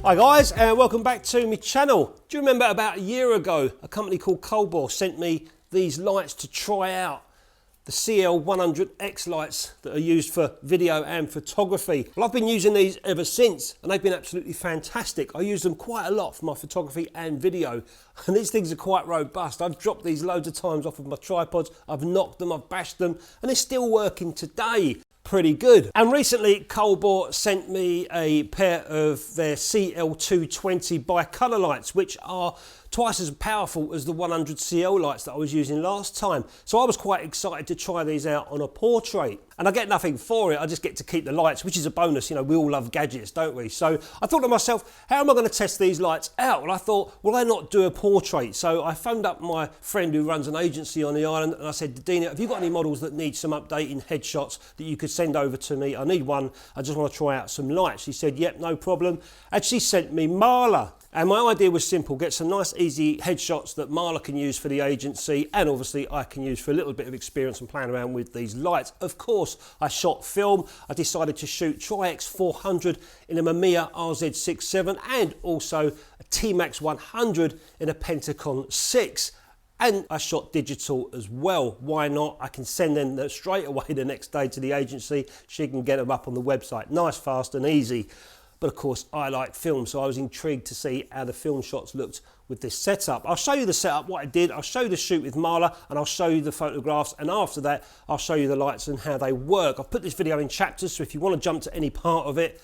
Hi guys, and welcome back to my channel. Do you remember about a year ago, a company called Colbor sent me these lights to try out? The CL100X lights that are used for video and photography. Well, I've been using these ever since, and they've been absolutely fantastic. I use them quite a lot for my photography and video, and these things are quite robust. I've dropped these loads of times off of my tripods, I've knocked them, I've bashed them, and they're still working today. Pretty good. And recently Colbor sent me a pair of their CL220 Bi-Color lights, which are twice as powerful as the 100 CL lights that I was using last time. So I was quite excited to try these out on a portrait. And I get nothing for it, I just get to keep the lights, which is a bonus. You know, we all love gadgets, don't we? So I thought to myself, how am I going to test these lights out? Well, I thought, will I not do a portrait? So I phoned up my friend who runs an agency on the island, and I said, Dina, have you got any models that need some updating headshots that you could send over to me? I need one, I just want to try out some lights. She said, yep, no problem. And she sent me Marla. And my idea was simple, get some nice easy headshots that Marla can use for the agency, and obviously I can use for a little bit of experience and playing around with these lights. Of course, I shot film. I decided to shoot Trix 400 in a Mamiya RZ67 and also a TMAX 100 in a Pantacon Six. And I shot digital as well. Why not? I can send them straight away the next day to the agency. She can get them up on the website. Nice, fast and easy. But of course, I like film, so I was intrigued to see how the film shots looked with this setup. I'll show you the setup, what I did. I'll show you the shoot with Marla, and I'll show you the photographs, and after that, I'll show you the lights and how they work. I've put this video in chapters, so if you want to jump to any part of it,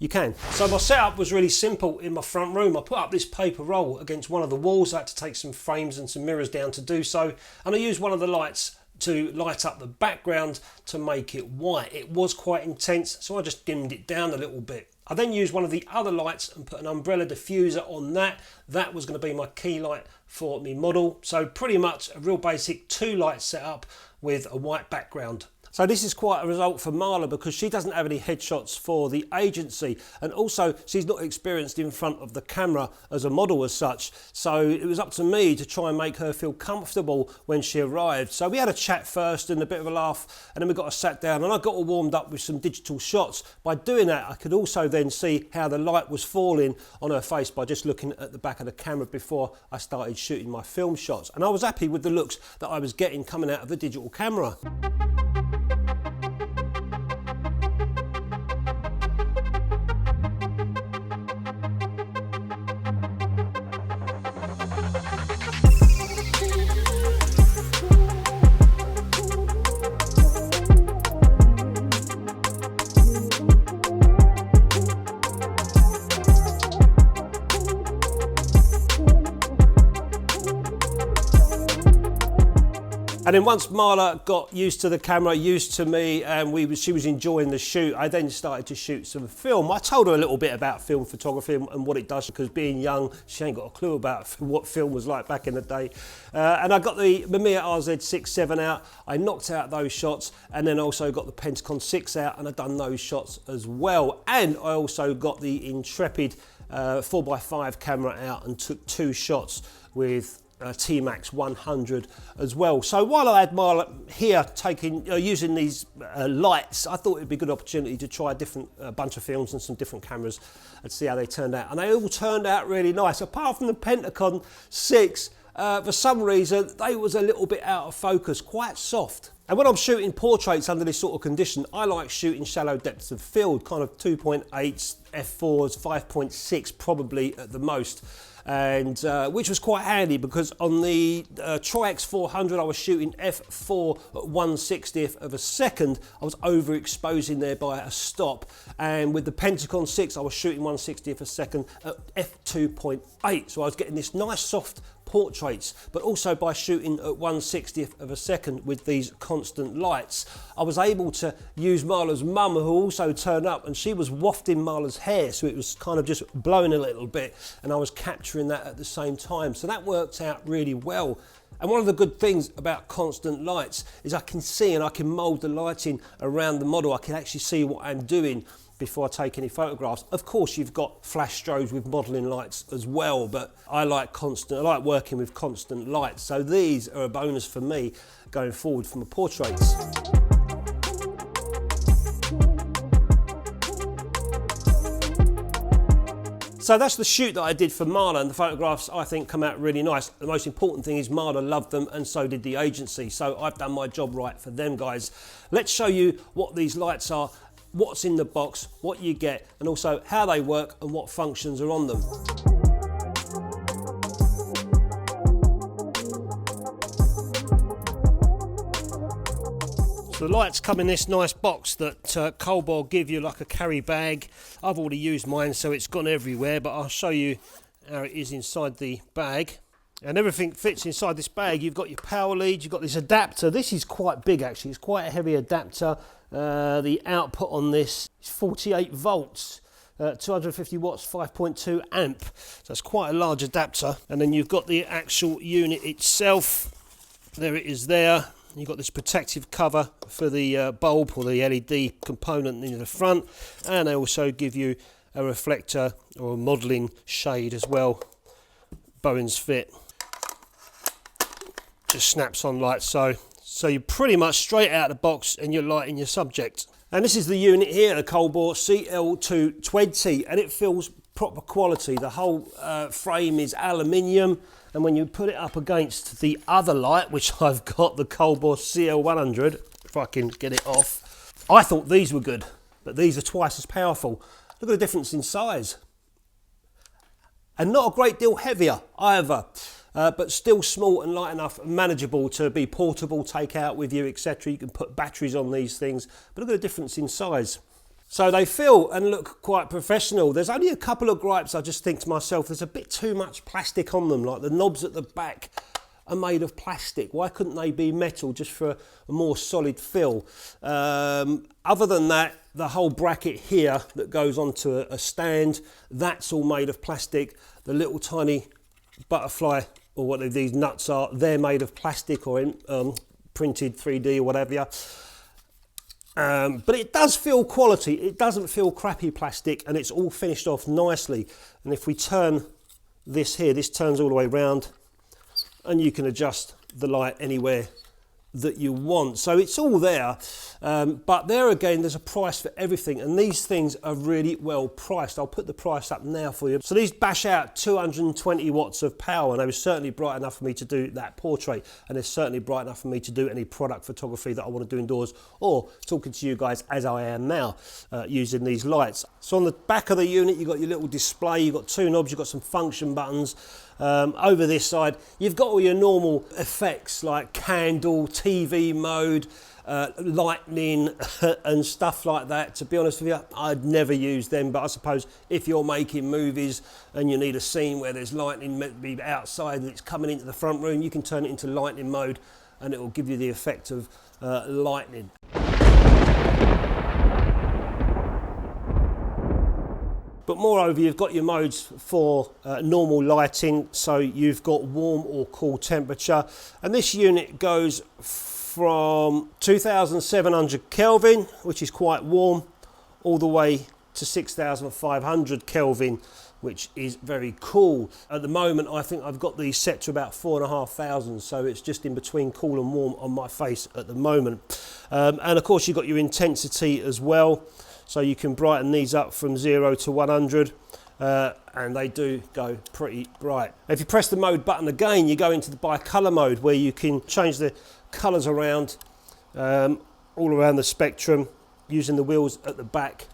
you can. So my setup was really simple in my front room. I put up this paper roll against one of the walls. I had to take some frames and some mirrors down to do so, and I used one of the lights to light up the background to make it white. It was quite intense, so I just dimmed it down a little bit. I then used one of the other lights and put an umbrella diffuser on that. That was going to be my key light for my model. So pretty much a real basic 2-light setup with a white background. So this is quite a result for Marla because she doesn't have any headshots for the agency, and also she's not experienced in front of the camera as a model as such. So it was up to me to try and make her feel comfortable when she arrived. So we had a chat first and a bit of a laugh, and then we got her sat down and I got her warmed up with some digital shots. By doing that, I could also then see how the light was falling on her face by just looking at the back of the camera before I started shooting my film shots. And I was happy with the looks that I was getting coming out of the digital camera. And then once Marla got used to the camera, used to me, and she was enjoying the shoot, I then started to shoot some film. I told her a little bit about film photography and what it does, because being young, she ain't got a clue about what film was like back in the day. And I got the Mamiya RZ67 out, I knocked out those shots, and then also got the Pantacon Six out, and I've done those shots as well. And I also got the Intrepid 4x5 camera out and took 2 shots with TMAX 100 as well. So while I had Marla here using these lights, I thought it'd be a good opportunity to try a bunch of films and some different cameras and see how they turned out. And they all turned out really nice. Apart from the Pentacon Six, for some reason, they was a little bit out of focus, quite soft. And when I'm shooting portraits under this sort of condition, I like shooting shallow depths of field, kind of 2.8s, f4s, 5.6 probably at the most. And which was quite handy because on the Trix 400 I was shooting f4 at 1/60th of a second. I was overexposing there by a stop, and with the Pentacon 6 I was shooting 1/60th of a second at f2.8, so I was getting this nice soft portraits, but also by shooting at 1/60th of a second with these constant lights, I was able to use Marla's mum, who also turned up, and she was wafting Marla's hair, so it was kind of just blowing a little bit, and I was capturing that at the same time. So that worked out really well. And one of the good things about constant lights is I can see and I can mold the lighting around the model. I can actually see what I'm doing before I take any photographs. Of course, you've got flash strobes with modelling lights as well, but I like working with constant lights. So these are a bonus for me going forward for my portraits. So that's the shoot that I did for Marla, and the photographs I think come out really nice. The most important thing is Marla loved them, and so did the agency. So I've done my job right for them guys. Let's show you what these lights are, what's in the box, what you get, and also how they work and what functions are on them. So the lights come in this nice box that Colbor give you, like a carry bag. I've already used mine, so it's gone everywhere, but I'll show you how it is inside the bag. And everything fits inside this bag. You've got your power lead, you've got this adapter. This is quite big actually, it's quite a heavy adapter. The output on this is 48 volts. 250 watts, 5.2 amp. So it's quite a large adapter. And then you've got the actual unit itself. There it is there. You've got this protective cover for the bulb or the LED component in the front, and they also give you a reflector or a modelling shade as well. Bowens fit. Just snaps on like so. So you're pretty much straight out of the box and you're lighting your subject. And this is the unit here, the Colbor CL220, and it feels proper quality. The whole frame is aluminium, and when you put it up against the other light, which I've got, the Colbor CL100, if I can get it off, I thought these were good, but these are twice as powerful. Look at the difference in size. And not a great deal heavier either, but still small and light enough, manageable to be portable, take out with you, etc. You can put batteries on these things, but look at the difference in size. So they feel and look quite professional. There's only a couple of gripes. I just think to myself, there's a bit too much plastic on them, like the knobs at the back are made of plastic. Why couldn't they be metal just for a more solid feel? Other than that, the whole bracket here that goes onto a stand, that's all made of plastic. The little tiny butterfly, or what these nuts are, they're made of plastic or printed 3D or whatever. But it does feel quality. It doesn't feel crappy plastic, and it's all finished off nicely. And if we turn this here, this turns all the way around, and you can adjust the light anywhere that you want. So it's all there, but there again, there's a price for everything, and these things are really well priced. I'll put the price up now for you. So these bash out 220 watts of power, and they were certainly bright enough for me to do that portrait, and they're certainly bright enough for me to do any product photography that I want to do indoors, or talking to you guys as I am now, using these lights. So on the back of the unit, you've got your little display, you've got two knobs, you've got some function buttons. Over this side, you've got all your normal effects like candle, TV mode, lightning and stuff like that. To be honest with you, I'd never use them, but I suppose if you're making movies and you need a scene where there's lightning meant to be outside and it's coming into the front room, you can turn it into lightning mode and it will give you the effect of lightning. But moreover, you've got your modes for normal lighting. So you've got warm or cool temperature. And this unit goes from 2700 Kelvin, which is quite warm, all the way to 6500 Kelvin, which is very cool. At the moment, I think I've got these set to about 4500, so it's just in between cool and warm on my face at the moment. And of course, you've got your intensity as well. So you can brighten these up from 0 to 100, and they do go pretty bright. If you press the mode button again, you go into the bi-color mode, where you can change the colors around, all around the spectrum, using the wheels at the back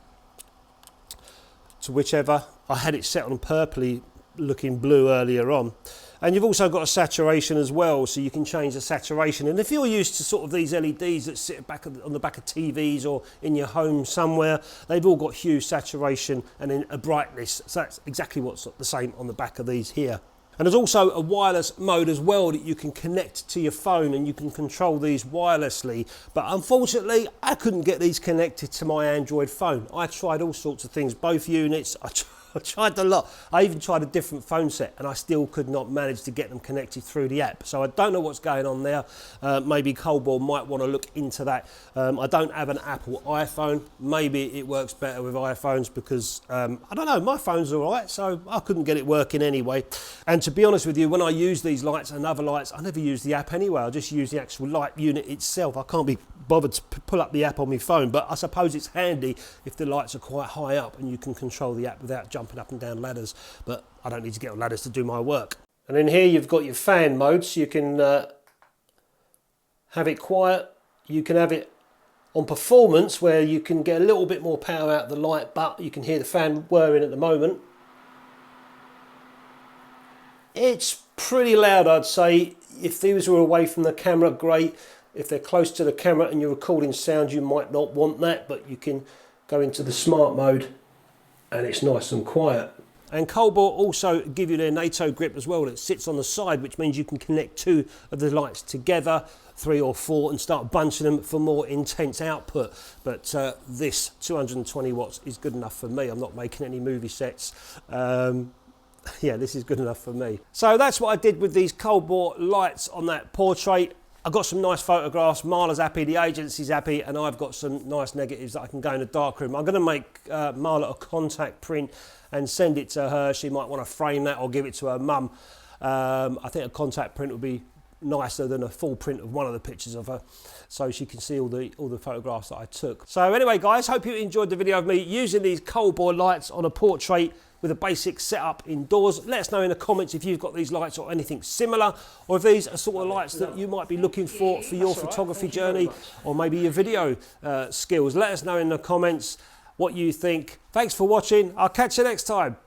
to whichever. I had it set on purpley looking blue earlier on. And you've also got a saturation as well, so you can change the saturation. And if you're used to sort of these LEDs that sit back on the back of TVs or in your home somewhere, they've all got hue, saturation and then a brightness. So that's exactly what's the same on the back of these here. And there's also a wireless mode as well that you can connect to your phone, and you can control these wirelessly. But unfortunately, I couldn't get these connected to my Android phone. I tried all sorts of things, both units. I tried a lot. I even tried a different phone set, and I still could not manage to get them connected through the app. So I don't know what's going on there. Maybe Colbor might want to look into that. I don't have an Apple iPhone. Maybe it works better with iPhones, because I don't know, my phone's all right, so I couldn't get it working anyway. And to be honest with you, when I use these lights and other lights, I never use the app anyway. I just use the actual light unit itself. I can't be bothered to pull up the app on my phone, but I suppose it's handy if the lights are quite high up and you can control the app without jumping jumping up and down ladders, but I don't need to get on ladders to do my work. And in here you've got your fan mode, so you can have it quiet. You can have it on performance, where you can get a little bit more power out of the light, but you can hear the fan whirring at the moment. It's pretty loud, I'd say. If these were away from the camera, great. If they're close to the camera and you're recording sound, you might not want that, but you can go into the smart mode and it's nice and quiet. And Colbor also give you their NATO grip as well that sits on the side, which means you can connect 2 of the lights together, 3 or 4, and start bunching them for more intense output. But this 220 watts is good enough for me. I'm not making any movie sets. Yeah, this is good enough for me. So that's what I did with these Colbor lights on that portrait. I got some nice photographs. Marla's happy, the agency's happy, and I've got some nice negatives that I can go in the darkroom. I'm going to make Marla a contact print and send it to her. She might want to frame that or give it to her mum. I think a contact print would be nicer than a full print of one of the pictures of her, so she can see all the photographs that I took. So anyway, guys, hope you enjoyed the video of me using these Colbor lights on a portrait with a basic setup indoors. Let us know in the comments if you've got these lights or anything similar, or if these are sort of lights that you might be looking for your photography journey, or maybe your video skills. Let us know in the comments what you think. Thanks for watching. I'll catch you next time.